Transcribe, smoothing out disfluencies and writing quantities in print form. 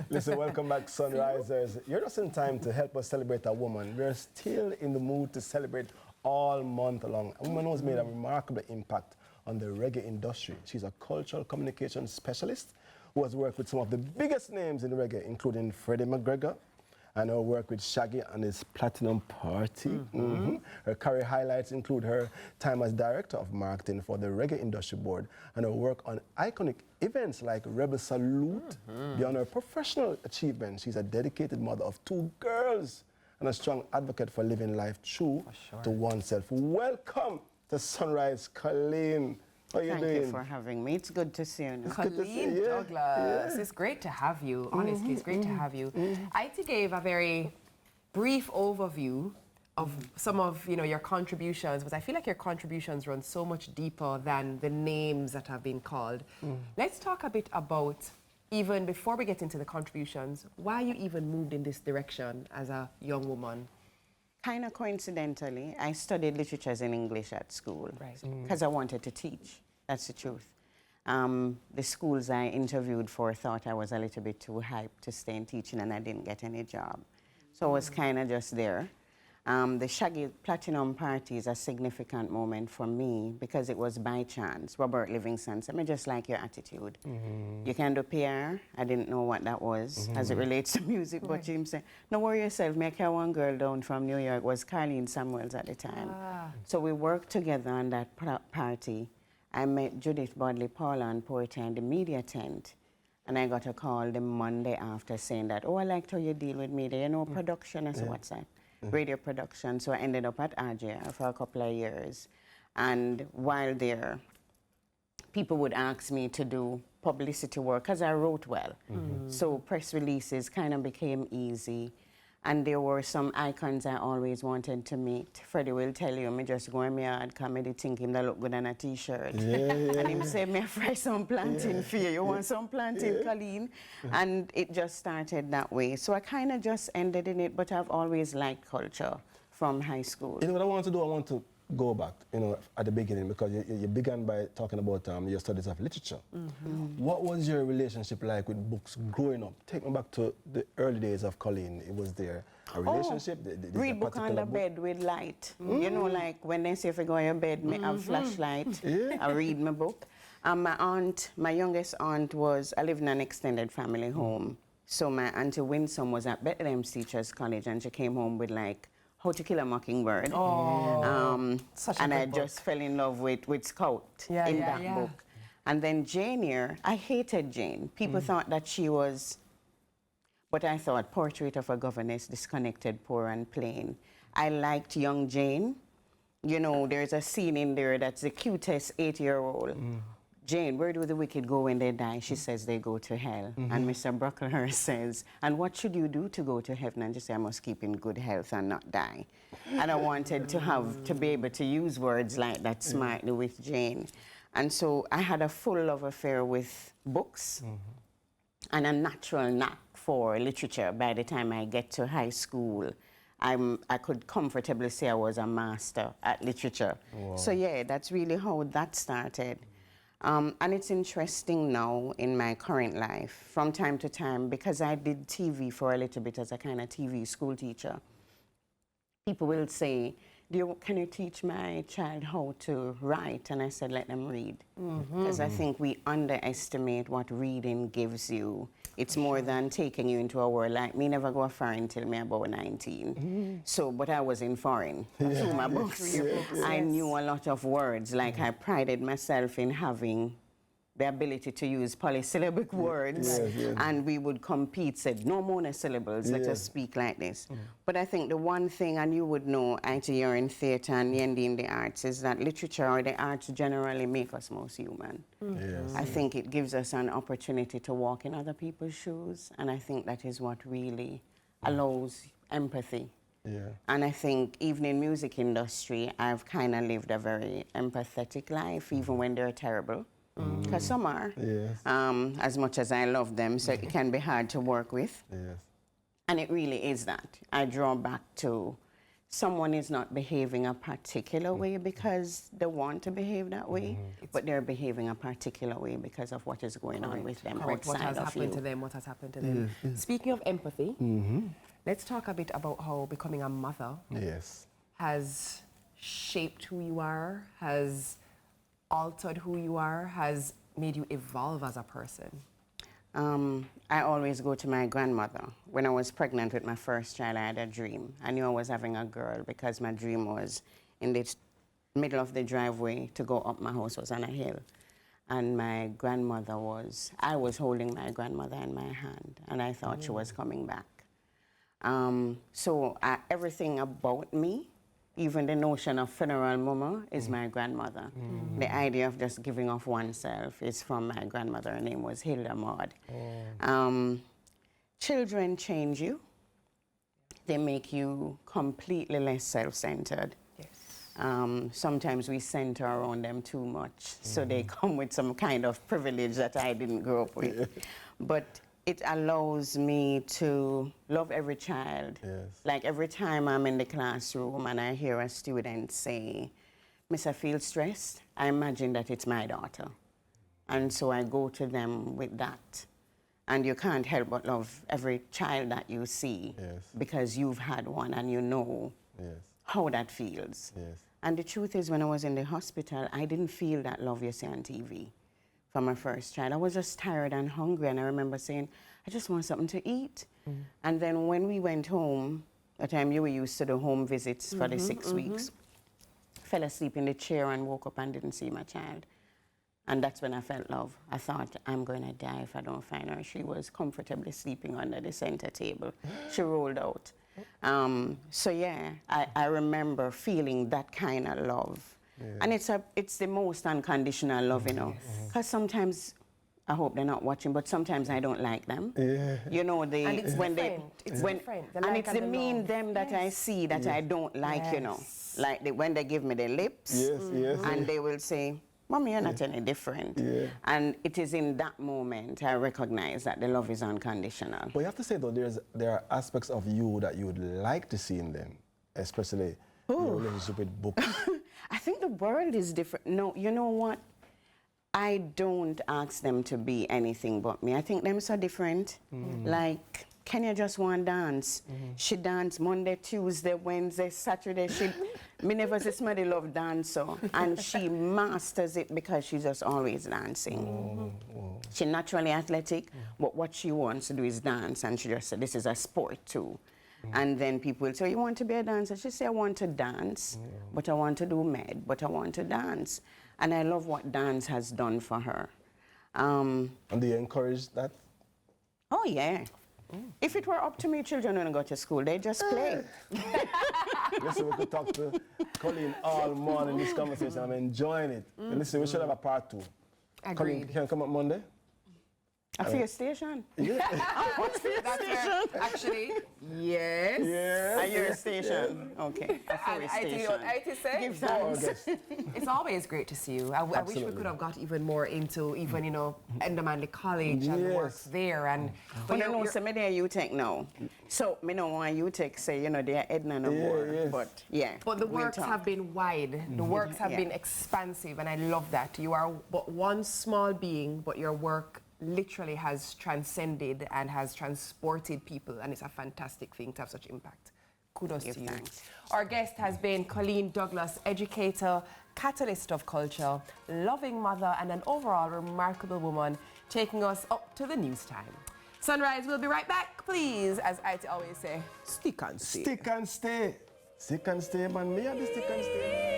Listen, welcome back, Sunrisers. You're just in time to help us celebrate a woman. We're still in the mood to celebrate all month long. A woman who's made a remarkable impact on the reggae industry. She's a cultural communication specialist who has worked with some of the biggest names in reggae, including Freddie McGregor, and her work with Shaggy and his Platinum Party. Her career highlights include her time as Director of Marketing for the Reggae Industry Board and her work on iconic events like Rebel Salute. Beyond her professional achievements, she's a dedicated mother of 2 girls and a strong advocate for living life true to oneself. Welcome to Sunrise, Coleen. How are you doing? Thank you for having me. It's good to see you. Coleen Douglas, it's great to have you. Honestly, it's great to have you. I gave a very brief overview of some of your contributions, but I feel like your contributions run so much deeper than the names that have been called. Let's talk a bit about, even before we get into the contributions, why you even moved in this direction as a young woman. Kind of coincidentally, I studied literatures in English at school because I wanted to teach. That's the truth. The schools I interviewed for thought I was a little bit too hyped to stay in teaching, and I didn't get any job. So I was kind of just there. The Shaggy Platinum Party is a significant moment for me because it was by chance. Robert Livingston said, I just like your attitude. You can do PR. I didn't know what that was as it relates to music, but Jim said, no worry yourself, me carry one girl down from New York, was Carleen Samuels at the time. So we worked together on that party. I met Judith Bodley Paula and Porter in the media tent. And I got a call the Monday after saying that, oh, I liked how you deal with media, production. I said, what's that? Radio production. So I ended up at RJR for a couple of years. And while there, people would ask me to do publicity work because I wrote well. So press releases kind of became easy. And there were some icons I always wanted to meet. Freddie will tell you, me just go in my yard, comedy think him that look good on a t-shirt. And him say, me fry some plantain for you. You want some plantain, Coleen? And it just started that way. So I kind of just ended in it, but I've always liked culture from high school. You know what I want to do? I want to go back, at the beginning, because you began by talking about your studies of literature. What was your relationship like with books growing up? Take me back to the early days of Coleen. It was there a relationship? Read book on the bed with light. You know, like when they say if you go on your bed, me have flashlight. I read my book. My youngest aunt I lived in an extended family home. So my Auntie Winsome was at Bethlehem's Teachers College, and she came home with like How to Kill a Mockingbird. And I just fell in love with Scout in that book. And then Jane Eyre, I hated Jane. People thought that she was, but I thought Portrait of a Governess, Disconnected, Poor and Plain. I liked Young Jane. There's a scene in there that's the cutest 8-year-old. Jane, where do the wicked go when they die? She says they go to hell. And Mr. Brocklehurst says, and what should you do to go to heaven? And she says, I must keep in good health and not die. And I wanted to be able to use words like that smartly with Jane. And so I had a full love affair with books and a natural knack for literature. By the time I get to high school, I could comfortably say I was a master at literature. So yeah, that's really how that started. And it's interesting now in my current life, from time to time, because I did TV for a little bit as a kind of TV school teacher. People will say, can you teach my child how to write? And I said, let them read. Because I think we underestimate what reading gives you. It's more than taking you into a world. Like me never go foreign till me about 19. So, but I was in foreign through my books. I knew a lot of words. Like I prided myself in having the ability to use polysyllabic words, and we would compete, said, no monosyllables, let us speak like this. But I think the one thing, and you would know, you're in theatre and Yendi in the arts, is that literature or the arts generally make us most human. I think it gives us an opportunity to walk in other people's shoes, and I think that is what really allows empathy. And I think even in music industry, I've kind of lived a very empathetic life, even when they're terrible. Because some are, as much as I love them, so it can be hard to work with. And it really is that. I draw back to someone is not behaving a particular way because they want to behave that way, but they're behaving a particular way because of what is going on with them Correct. What outside has of happened you. to them, what has happened to them. Speaking of empathy, let's talk a bit about how becoming a mother has shaped who you are, has altered who you are, has made you evolve as a person. I always go to my grandmother. When I was pregnant with my first child, I had a dream. I knew I was having a girl because my dream was in the middle of the driveway to go up my house was on a hill. And my grandmother was, I was holding my grandmother in my hand, and I thought she was coming back. So everything about me, even the notion of funeral mama, is my grandmother. The idea of just giving off oneself is from my grandmother. Her name was Hilda Maud. Children change you. They make you completely less self-centered. Sometimes we center around them too much, so they come with some kind of privilege that I didn't grow up with. But it allows me to love every child. Like every time I'm in the classroom and I hear a student say, "Miss, I feel stressed," I imagine that it's my daughter. And so I go to them with that. And you can't help but love every child that you see because you've had one and you know how that feels. And the truth is, when I was in the hospital, I didn't feel that love you see on TV. For my first child, I was just tired and hungry, and I remember saying, I just want something to eat. And then when we went home, the time you were used to the home visits for the 6 weeks, fell asleep in the chair and woke up and didn't see my child. And that's when I felt love. I thought, I'm going to die if I don't find her. She was comfortably sleeping under the center table. She rolled out. So yeah, I remember feeling that kind of love. And it's the most unconditional love, you know. Because sometimes, I hope they're not watching, but sometimes I don't like them. You know, And it's when different. and it's the mean them that I see that I don't like, you know. Like when they give me the lips, and they will say, "Mommy, you're not any different." And it is in that moment I recognize that the love is unconditional. But you have to say, though, there are aspects of you that you would like to see in them, especially your relationship with books. I think the world is different. No, you know what? I don't ask them to be anything but me. I think them so different. Like, Kenya just want dance. She dance Monday, Tuesday, Wednesday, Saturday. Me never say somebody love dance, so. And she masters it because she's just always dancing. She's naturally athletic, but what she wants to do is dance. And she just said, this is a sport too. And then people will say, you want to be a dancer? She say, I want to dance, but I want to do med, but I want to dance. And I love what dance has done for her. And do you encourage that? Oh, yeah. If it were up to me, children don't go to school. They just play. Listen, we could talk to Coleen all morning in this conversation. I'm enjoying it. And listen, we should have a part 2. Agreed. Coleen, can you come up Monday? A fear station? What's fear station? Actually, yes. A year station. Okay. A fear station. Give thanks. It's always great to see you. I wish we could have got even more into even, you know, Endermanley College and the work there. And but you know, some of them you take now. So me don't want you take say, you know, they're Edna no more. But yeah. But the works have been wide. The works have been expansive, and I love that. You are but one small being, but your work literally has transcended and has transported people, and it's a fantastic thing to have such impact. Kudos to you. Thanks. Our guest has been Coleen Douglas, educator, catalyst of culture, loving mother, and an overall remarkable woman, taking us up to the news time. Sunrise, we'll be right back. Please, as I always say, stick and stay. Stick and stay. Stick and stay, man. Me and the stick and stay.